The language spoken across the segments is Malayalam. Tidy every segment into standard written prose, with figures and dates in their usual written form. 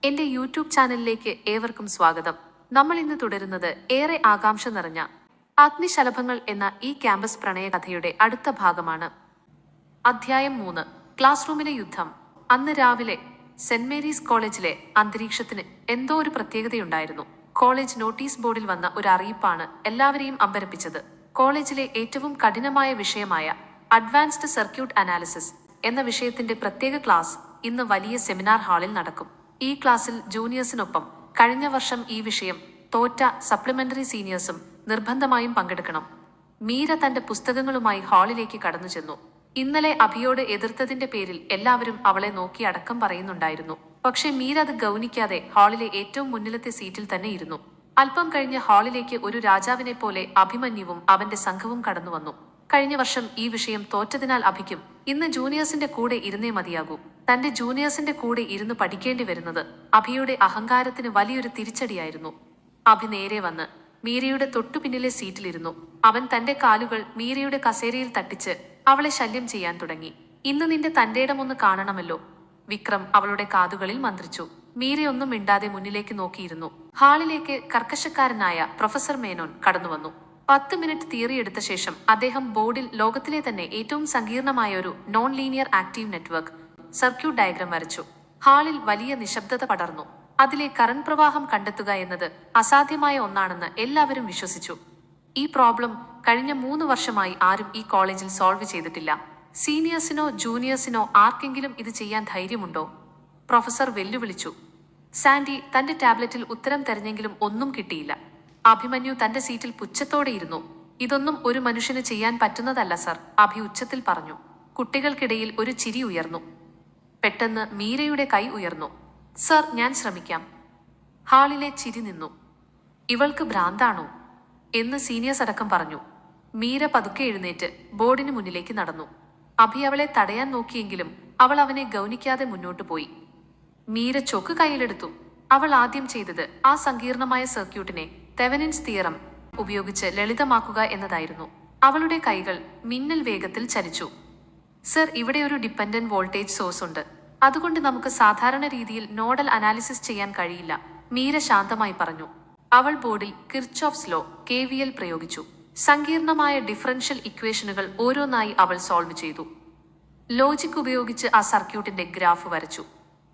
എന്റെ യൂട്യൂബ് ചാനലിലേക്ക് ഏവർക്കും സ്വാഗതം. നമ്മൾ ഇന്ന് തുടരുന്നത് ഏറെ ആകാംക്ഷ നിറഞ്ഞ അഗ്നിശലഭങ്ങൾ എന്ന ഈ ക്യാമ്പസ് പ്രണയകഥയുടെ അടുത്ത ഭാഗമാണ്. അധ്യായം 3. ക്ലാസ് റൂമിലെ യുദ്ധം. അന്ന് രാവിലെ സെന്റ് മേരീസ് കോളേജിലെ അന്തരീക്ഷത്തിന് എന്തോ ഒരു പ്രത്യേകതയുണ്ടായിരുന്നു. കോളേജ് നോട്ടീസ് ബോർഡിൽ വന്ന ഒരു അറിയിപ്പാണ് എല്ലാവരെയും അമ്പരപ്പിച്ചത്. കോളേജിലെ ഏറ്റവും കഠിനമായ വിഷയമായ അഡ്വാൻസ്ഡ് സർക്യൂട്ട് അനാലിസിസ് എന്ന വിഷയത്തിന്റെ പ്രത്യേക ക്ലാസ് ഇന്ന് വലിയ സെമിനാർ ഹാളിൽ നടക്കും. ഈ ക്ലാസ്സിൽ ജൂനിയേഴ്സിനൊപ്പം കഴിഞ്ഞ വർഷം ഈ വിഷയം തോറ്റ സപ്ലിമെന്ററി സീനിയേഴ്സും നിർബന്ധമായും പങ്കെടുക്കണം. മീര തന്റെ പുസ്തകങ്ങളുമായി ഹാളിലേക്ക് കടന്നു ചെന്നു. ഇന്നലെ അഭിയോട് എതിർത്തതിന്റെ പേരിൽ എല്ലാവരും അവളെ നോക്കി അടക്കം പറയുന്നുണ്ടായിരുന്നു. പക്ഷെ മീര അത് ഗൗനിക്കാതെ ഹാളിലെ ഏറ്റവും മുന്നിലത്തെ സീറ്റിൽ തന്നെ ഇരുന്നു. അല്പം കഴിഞ്ഞ് ഹാളിലേക്ക് ഒരു രാജാവിനെ പോലെ അഭിമന്യുവും അവന്റെ സംഘവും കടന്നു വന്നു. കഴിഞ്ഞ വർഷം ഈ വിഷയം തോറ്റതിനാൽ അഭിക്കും ഇന്ന് ജൂനിയേഴ്സിന്റെ കൂടെ ഇരുന്നേ മതിയാകൂ. തന്റെ ജൂനിയേഴ്സിന്റെ കൂടെ ഇരുന്ന് പഠിക്കേണ്ടി വരുന്നത് അഭിയുടെ അഹങ്കാരത്തിന് വലിയൊരു തിരിച്ചടിയായിരുന്നു. അഭി നേരെ വന്ന് മീരയുടെ തൊട്ടുപിന്നിലെ സീറ്റിലിരുന്നു. അവൻ തന്റെ കാലുകൾ മീരയുടെ കസേരയിൽ തട്ടിച്ച് അവളെ ശല്യം ചെയ്യാൻ തുടങ്ങി. ഇന്ന് നിന്റെ തന്റെ ഇടമൊന്ന് കാണണമല്ലോ, വിക്രം അവളുടെ കാതുകളിൽ മന്ത്രിച്ചു. മീരയൊന്നും മിണ്ടാതെ മുന്നിലേക്ക് നോക്കിയിരുന്നു. ഹാളിലേക്ക് കർക്കശക്കാരനായ പ്രൊഫസർ മേനോൻ കടന്നുവന്നു. 10 മിനിറ്റ് തിയറി എടുത്ത ശേഷം അദ്ദേഹം ബോർഡിൽ ലോകത്തിലെ തന്നെ ഏറ്റവും സങ്കീർണമായ ഒരു non linear active network circuit diagram വരച്ചു. ഹാളിൽ വലിയ നിശബ്ദത പടർന്നു. അതിലെ കറന്റ് പ്രവാഹം കണ്ടെത്തുക എന്നത് അസാധ്യമായ ഒന്നാണെന്ന് എല്ലാവരും വിശ്വസിച്ചു. ഈ പ്രോബ്ലം കഴിഞ്ഞ 3 വർഷമായി ആരും ഈ കോളേജിൽ സോൾവ് ചെയ്തിട്ടില്ല. സീനിയേഴ്സിനോ ജൂനിയേഴ്സിനോ ആർക്കെങ്കിലും ഇത് ചെയ്യാൻ ധൈര്യമുണ്ടോ? പ്രൊഫസർ വെല്ലുവിളിച്ചു. സാൻഡി തന്റെ ടാബ്ലറ്റിൽ ഉത്തരം തെരഞ്ഞെങ്കിലും ഒന്നും കിട്ടിയില്ല. അഭിമന്യു തന്റെ സീറ്റിൽ പുച്ഛത്തോടെ ഇരുന്നു. ഇതൊന്നും ഒരു മനുഷ്യന് ചെയ്യാൻ പറ്റുന്നതല്ല സർ, അഭി ഉച്ചത്തിൽ പറഞ്ഞു. കുട്ടികൾക്കിടയിൽ ഒരു ചിരി ഉയർന്നു. പെട്ടെന്ന് മീരയുടെ കൈ ഉയർന്നു. സർ, ഞാൻ ശ്രമിക്കാം. ഹാളിലെ ചിരി നിന്നു. ഇവൾക്ക് ഭ്രാന്താണോ എന്ന് സീനിയേഴ്സ് അടക്കം പറഞ്ഞു. മീര പതുക്കെ എഴുന്നേറ്റ് ബോർഡിന് മുന്നിലേക്ക് നടന്നു. അഭി അവളെ തടയാൻ നോക്കിയെങ്കിലും അവൾ അവനെ ഗൗനിക്കാതെ മുന്നോട്ടു പോയി. മീര ചൊക്ക് കയ്യിലെടുത്തു. അവൾ ആദ്യം ചെയ്തത് ആ സങ്കീർണമായ സർക്യൂട്ടിനെ തെവനിൻസ് തിയറം ഉപയോഗിച്ച് ലളിതമാക്കുക എന്നതായിരുന്നു. അവളുടെ കൈകൾ മിന്നൽ വേഗത്തിൽ ചലിച്ചു. സർ, ഇവിടെ ഒരു ഡിപ്പെൻഡന്റ് വോൾട്ടേജ് സോഴ്സ് ഉണ്ട്. അതുകൊണ്ട് നമുക്ക് സാധാരണ രീതിയിൽ നോഡൽ അനാലിസിസ് ചെയ്യാൻ കഴിയില്ല, മീര ശാന്തമായി പറഞ്ഞു. അവൾ ബോർഡിൽ കിർച്ചോഫ്സ് ലോ KVL പ്രയോഗിച്ചു. സങ്കീർണമായ ഡിഫറൻഷ്യൽ ഇക്വേഷനുകൾ ഓരോന്നായി അവൾ സോൾവ് ചെയ്തു. ലോജിക് ഉപയോഗിച്ച് ആ സർക്യൂട്ടിന്റെ ഗ്രാഫ് വരച്ചു.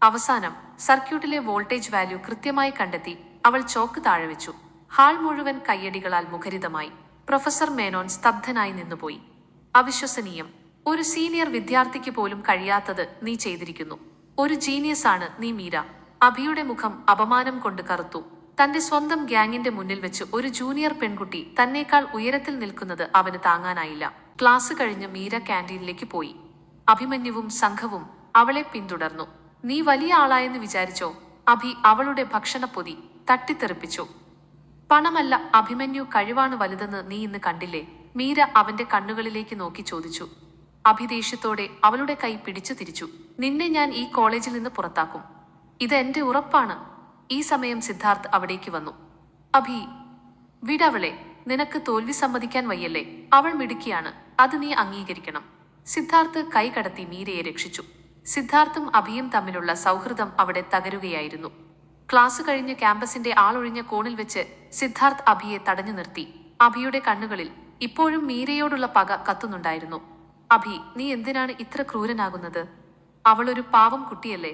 അവസാനം സർക്യൂട്ടിലെ വോൾട്ടേജ് വാല്യൂ കൃത്യമായി കണ്ടെത്തി അവൾ ചോക്ക് താഴെ വെച്ചു. ഹാൾ മുഴുവൻ കയ്യടികളാൽ മുഖരിതമായി. പ്രൊഫസർ മേനോൻ സ്തബ്ധനായി നിന്നുപോയി. അവിശ്വസനീയം! ഒരു സീനിയർ വിദ്യാർത്ഥിക്ക് പോലും കഴിയാത്തത് നീ ചെയ്തിരിക്കുന്നു. ഒരു ജീനിയസ് ആണ് നീ മീര. അഭിയുടെ മുഖം അപമാനം കൊണ്ട് കറുത്തു. തന്റെ സ്വന്തം ഗ്യാങ്ങിന്റെ മുന്നിൽ വെച്ച് ഒരു ജൂനിയർ പെൺകുട്ടി തന്നേക്കാൾ ഉയരത്തിൽ നിൽക്കുന്നത് അവന് താങ്ങാനായില്ല. ക്ലാസ് കഴിഞ്ഞ് മീര ക്യാൻറ്റീനിലേക്ക് പോയി. അഭിമന്യുവും സംഘവും അവളെ പിന്തുടർന്നു. നീ വലിയ ആളായെന്ന് വിചാരിച്ചോ? അഭി അവളുടെ ഭക്ഷണപ്പൊതി തട്ടിത്തെറിപ്പിച്ചു. പണമല്ല അഭിമന്യു, കഴിവാണ് വലുതെന്ന് നീ ഇന്ന് കണ്ടില്ലേ? മീര അവന്റെ കണ്ണുകളിലേക്ക് നോക്കി ചോദിച്ചു. അഭി ദേഷ്യത്തോടെ അവളുടെ കൈ പിടിച്ചു തിരിച്ചു. നിന്നെ ഞാൻ ഈ കോളേജിൽ നിന്ന് പുറത്താക്കും, ഇത് എന്റെ ഉറപ്പാണ്. ഈ സമയം സിദ്ധാർത്ഥ് അവിടേക്ക് വന്നു. അഭി, വിടവളെ, നിനക്ക് തോൽവി സമ്മതിക്കാൻ വയ്യല്ലേ? അവൾ മിടുക്കിയാണ്, അത് നീ അംഗീകരിക്കണം. സിദ്ധാർത്ഥ് കൈ കടത്തി മീരയെ രക്ഷിച്ചു. സിദ്ധാർത്ഥും അഭിയും തമ്മിലുള്ള സൗഹൃദം അവിടെ തകരുകയായിരുന്നു. ക്ലാസ് കഴിഞ്ഞ് ക്യാമ്പസിന്റെ ആളൊഴിഞ്ഞ കോണിൽ വെച്ച് സിദ്ധാർത്ഥ് അഭിയെ തടഞ്ഞു നിർത്തി. അഭിയുടെ കണ്ണുകളിൽ ഇപ്പോഴും മീരയോടുള്ള പക കത്തുന്നുണ്ടായിരുന്നു. അഭി, നീ എന്തിനാണ് ഇത്ര ക്രൂരനാകുന്നത്? അവളൊരു പാവം കുട്ടിയല്ലേ?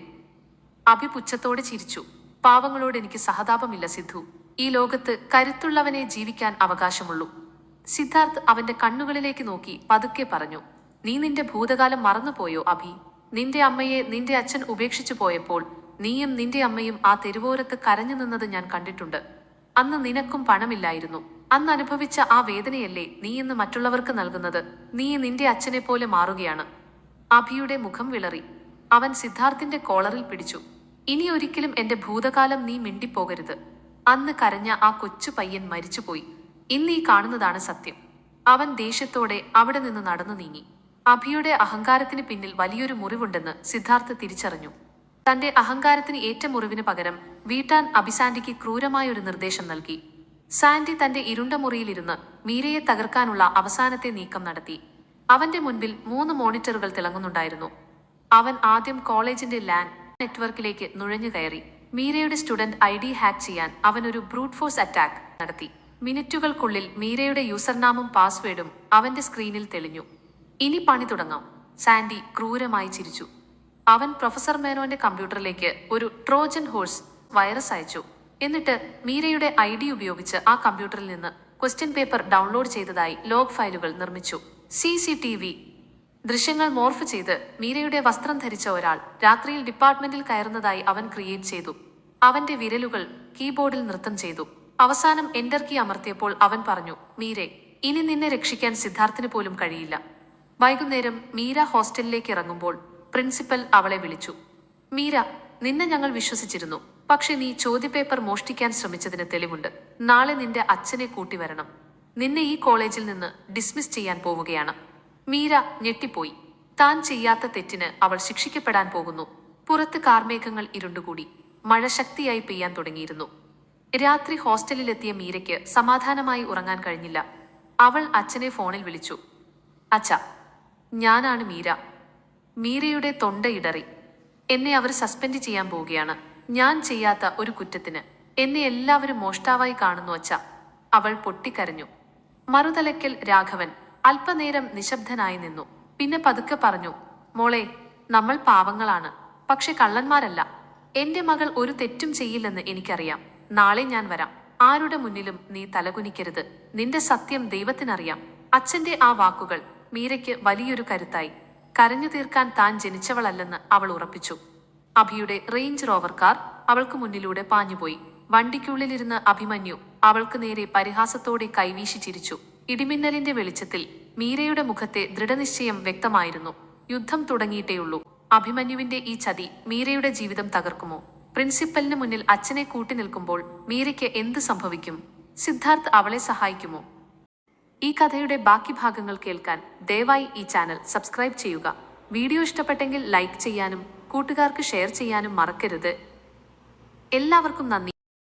അഭി പുച്ഛത്തോടെ ചിരിച്ചു. പാവങ്ങളോട് എനിക്ക് സഹതാപമില്ല സിദ്ധു. ഈ ലോകത്ത് കരുത്തുള്ളവനെ ജീവിക്കാൻ അവകാശമുള്ളൂ. സിദ്ധാർത്ഥ് അവന്റെ കണ്ണുകളിലേക്ക് നോക്കി പതുക്കെ പറഞ്ഞു. നീ നിന്റെ ഭൂതകാലം മറന്നുപോയോ അഭി? നിന്റെ അമ്മയെ നിന്റെ അച്ഛൻ ഉപേക്ഷിച്ചു പോയപ്പോൾ നീയും നിന്റെ അമ്മയും ആ തെരുവോരത്ത് കരഞ്ഞു നിന്നത് ഞാൻ കണ്ടിട്ടുണ്ട്. അന്ന് നിനക്കും പണമില്ലായിരുന്നു. അന്ന് അനുഭവിച്ച ആ വേദനയല്ലേ നീ ഇന്ന് മറ്റുള്ളവർക്ക് നൽകുന്നത്? നീ നിന്റെ അച്ഛനെ പോലെ മാറുകയാണ്. അഭിയുടെ മുഖം വിളറി. അവൻ സിദ്ധാർത്ഥിന്റെ കോളറിൽ പിടിച്ചു. ഇനി ഒരിക്കലും എന്റെ ഭൂതകാലം നീ മിണ്ടിപ്പോകരുത്. അന്ന് കരഞ്ഞ ആ കൊച്ചു പയ്യൻ മരിച്ചുപോയി. ഇന്ന് ഈ കാണുന്നതാണ് സത്യം. അവൻ ദേഷ്യത്തോടെ അവിടെ നിന്ന് നടന്നു നീങ്ങി. അഭിയുടെ അഹങ്കാരത്തിന് പിന്നിൽ വലിയൊരു മുറിവുണ്ടെന്ന് സിദ്ധാർത്ഥ് തിരിച്ചറിഞ്ഞു. തന്റെ അഹങ്കാരത്തിന് ഏറ്റ മുറിവിന് പകരം വീട്ടാൻ അഭി സാൻഡിക്ക് ക്രൂരമായൊരു നിർദ്ദേശം നൽകി. സാൻഡി തന്റെ ഇരുണ്ട മുറിയിലിരുന്ന് മീരയെ തകർക്കാനുള്ള അവസാനത്തെ നീക്കം നടത്തി. അവന്റെ മുൻപിൽ 3 മോണിറ്ററുകൾ തിളങ്ങുന്നുണ്ടായിരുന്നു. അവൻ ആദ്യം കോളേജിന്റെ ലാൻ നെറ്റ്വർക്കിലേക്ക് നുഴഞ്ഞു കയറി. മീരയുടെ സ്റ്റുഡന്റ് ID ഹാക്ക് ചെയ്യാൻ അവനൊരു ബ്രൂട്ട് ഫോഴ്സ് അറ്റാക്ക് നടത്തി. മിനിറ്റുകൾക്കുള്ളിൽ മീരയുടെ യൂസർനാമും പാസ്വേഡും അവന്റെ സ്ക്രീനിൽ തെളിഞ്ഞു. ഇനി പണി തുടങ്ങാം. സാൻഡി ക്രൂരമായി ചിരിച്ചു. അവൻ പ്രൊഫസർ മേനോന്റെ കമ്പ്യൂട്ടറിലേക്ക് ഒരു ട്രോജൻ ഹോഴ്സ് വൈറസ് അയച്ചു. എന്നിട്ട് മീരയുടെ ID ഉപയോഗിച്ച് ആ കമ്പ്യൂട്ടറിൽ നിന്ന് ക്വസ്റ്റ്യൻ പേപ്പർ ഡൗൺലോഡ് ചെയ്തതായി ലോഗ് ഫയലുകൾ നിർമ്മിച്ചു. CCTV ദൃശ്യങ്ങൾ മോർഫ് ചെയ്ത് മീരയുടെ വസ്ത്രം ധരിച്ച ഒരാൾ രാത്രിയിൽ ഡിപ്പാർട്ട്മെന്റിൽ കയറുന്നതായി അവൻ ക്രിയേറ്റ് ചെയ്തു. അവന്റെ വിരലുകൾ കീബോർഡിൽ നൃത്തം ചെയ്തു. അവസാനം എന്റർ കീ അമർത്തിയപ്പോൾ അവൻ പറഞ്ഞു, മീരെ, ഇനി നിന്നെ രക്ഷിക്കാൻ സിദ്ധാർത്ഥിന് പോലും കഴിയില്ല. വൈകുന്നേരം മീര ഹോസ്റ്റലിലേക്ക് ഇറങ്ങുമ്പോൾ പ്രിൻസിപ്പൽ അവളെ വിളിച്ചു. മീര, നിന്നെ ഞങ്ങൾ വിശ്വസിച്ചിരുന്നു. പക്ഷെ നീ ചോദ്യപേപ്പർ മോഷ്ടിക്കാൻ ശ്രമിച്ചതിന് തെളിവുണ്ട്. നാളെ നിന്റെ അച്ഛനെ കൂട്ടിവരണം. നിന്നെ ഈ കോളേജിൽ നിന്ന് ഡിസ്മിസ് ചെയ്യാൻ പോവുകയാണ്. മീര ഞെട്ടിപ്പോയി. താൻ ചെയ്യാത്ത തെറ്റിന് അവൾ ശിക്ഷിക്കപ്പെടാൻ പോകുന്നു. പുറത്ത് കാർമേഘങ്ങൾ ഇരുണ്ടുകൂടി. മഴ ശക്തിയായി പെയ്യാൻ തുടങ്ങിയിരുന്നു. രാത്രി ഹോസ്റ്റലിലെത്തിയ മീരയ്ക്ക് സമാധാനമായി ഉറങ്ങാൻ കഴിഞ്ഞില്ല. അവൾ അച്ഛനെ ഫോണിൽ വിളിച്ചു. അച്ഛാ, ഞാനാണ് മീര. മീരയുടെ തൊണ്ട ഇടറി. എന്നെ അവർ സസ്പെൻഡ് ചെയ്യാൻ പോവുകയാണ്. ഞാൻ ചെയ്യാത്ത ഒരു കുറ്റത്തിന്. എന്നെ എല്ലാവരും മോഷ്ടാവായി കാണുന്നു അച്ഛാ. അവൾ പൊട്ടിക്കരഞ്ഞു. മറുതലയ്ക്കൽ രാഘവൻ അല്പനേരം നിശബ്ദനായി നിന്നു. പിന്നെ പതുക്കെ പറഞ്ഞു, മോളെ, നമ്മൾ പാവങ്ങളാണ്, പക്ഷെ കള്ളന്മാരല്ല. എന്റെ മകൾ ഒരു തെറ്റും ചെയ്യില്ലെന്ന് എനിക്കറിയാം. നാളെ ഞാൻ വരാം. ആരുടെ മുന്നിലും നീ തലകുനിക്കരുത്. നിന്റെ സത്യം ദൈവത്തിനറിയാം. അച്ഛന്റെ ആ വാക്കുകൾ മീരയ്ക്ക് വലിയൊരു കരുത്തായി. കരഞ്ഞു തീർക്കാൻ താൻ ജനിച്ചവളല്ലെന്ന് അവൾ ഉറപ്പിച്ചു. അഭിയുടെ റേഞ്ച് റോവർ കാർ അവൾക്ക് മുന്നിലൂടെ പാഞ്ഞുപോയി. വണ്ടിക്കുള്ളിലിരുന്ന് അഭിമന്യു അവൾക്ക് നേരെ പരിഹാസത്തോടെ കൈവീശി ചിരിച്ചു. ഇടിമിന്നലിന്റെ വെളിച്ചത്തിൽ മീരയുടെ മുഖത്തെ ദൃഢനിശ്ചയം വ്യക്തമായിരുന്നു. യുദ്ധം തുടങ്ങിയിട്ടേയുള്ളൂ. അഭിമന്യുവിന്റെ ഈ ചതി മീരയുടെ ജീവിതം തകർക്കുമോ? പ്രിൻസിപ്പലിന് മുന്നിൽ അച്ഛനെ കൂട്ടി നിൽക്കുമ്പോൾ മീരയ്ക്ക് എന്ത് സംഭവിക്കും? സിദ്ധാർത്ഥ് അവളെ സഹായിക്കുമോ? ഈ കഥയുടെ ബാക്കി ഭാഗങ്ങൾ കേൾക്കാൻ ദയവായി ഈ ചാനൽ സബ്സ്ക്രൈബ് ചെയ്യുക. വീഡിയോ ഇഷ്ടപ്പെട്ടെങ്കിൽ ലൈക്ക് ചെയ്യാനും കൂട്ടുകാർക്ക് ഷെയർ ചെയ്യാനും മറക്കരുത്. എല്ലാവർക്കും നന്ദി.